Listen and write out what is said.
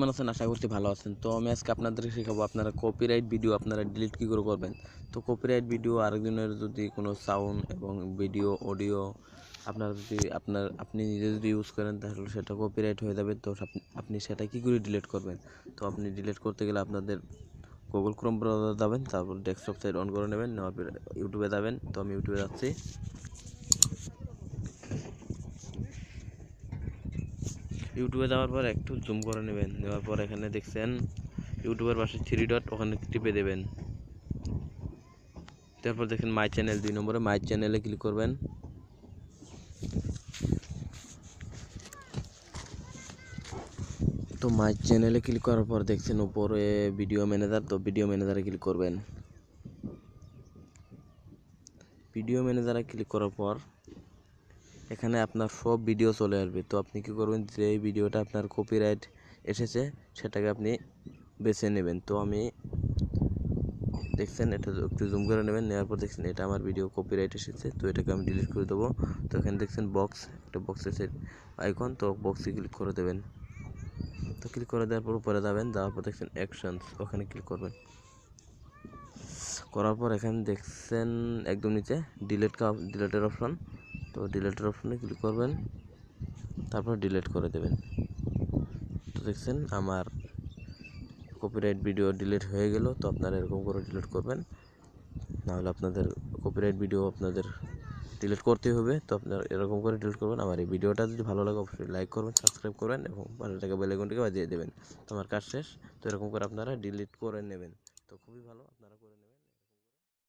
কেমন আছেন? আশা করছি ভালো আছেন। তো আমি আজকে আপনাদেরকে শেখাবো আপনারা কপিরাইট ভিডিও আপনারা ডিলিট কী করে করবেন। তো কপিরাইট ভিডিও আরেকজনের যদি কোনো সাউন্ড এবং ভিডিও অডিও আপনার যদি আপনি নিজে যদি ইউজ করেন তাহলে সেটা কপিরাইট হয়ে যাবে। তো আপনি সেটা কী করে ডিলিট করবেন। তো আপনি ডিলিট করতে গেলে আপনাদের গুগল ক্রোম ব্রাউজার যাবেন, তারপর ডেস্কটপ সাইট অন করে নেবেন, নেওয়ার পরে ইউটিউবে যাবেন। তো আমি ইউটিউবে যাচ্ছি। ইউটিউবে যাওয়ার পর একটু জুম করে নেবেন, নেওয়ার পর এখানে দেখছেন ইউটিউবের পাশে 3 ডট, ওখানে টিপে দেবেন। তারপর দেখেন মাই চ্যানেল, 2 নম্বরে মাই চ্যানেলে ক্লিক করবেন। তো মাই চ্যানেলে ক্লিক করার পর দেখছেন উপরে ভিডিও ম্যানেজার, তো ভিডিও ম্যানেজারে ক্লিক করবেন। ভিডিও ম্যানেজারে ক্লিক করার পর এখানে আপনার সব ভিডিও চলে আসবে। তো আপনি কী করবেন, যে ভিডিওটা আপনার কপিরাইট এসেছে সেটাকে আপনি বেছে নেবেন। তো আমি দেখছেন এটা একটু জুম করে নেবেন, নেওয়ার পর দেখছেন এটা আমার ভিডিও কপিরাইট এসেছে। তো এটাকে আমি ডিলিট করে দেবো। তো এখানে দেখছেন বক্স, একটা বক্স এসে আইকন, তো বক্সে ক্লিক করে দেবেন। তো ক্লিক করে দেওয়ার পর উপরে যাবেন, যাওয়ার পর দেখছেন অ্যাকশনস, ওখানে ক্লিক করবেন। করার পর এখানে দেখছেন একদম নিচে ডিলেটের অপশন, তো ডিলেটের অপশনে ক্লিক করবেন, তারপর ডিলিট করে দেবেন। তো দেখছেন আমার কপিরাইট ভিডিও ডিলিট হয়ে গেল। তো আপনারা এরকম করে ডিলিট করবেন, নাহলে আপনাদের কপিরাইট ভিডিও আপনাদের ডিলিট করতেই হবে। তো আপনারা এরকম করে ডিলিট করবেন। আমার এই ভিডিওটা যদি ভালো লাগে অবশ্যই লাইক করবেন, সাবস্ক্রাইব করবেন এবং ভালো টাকা বেল আইকনটিকে বাজিয়ে দেবেন। তো আমার কাজ শেষ। তো এরকম করে আপনারা ডিলিট করে নেবেন। তো খুবই ভালো, আপনারা করে নেবেন।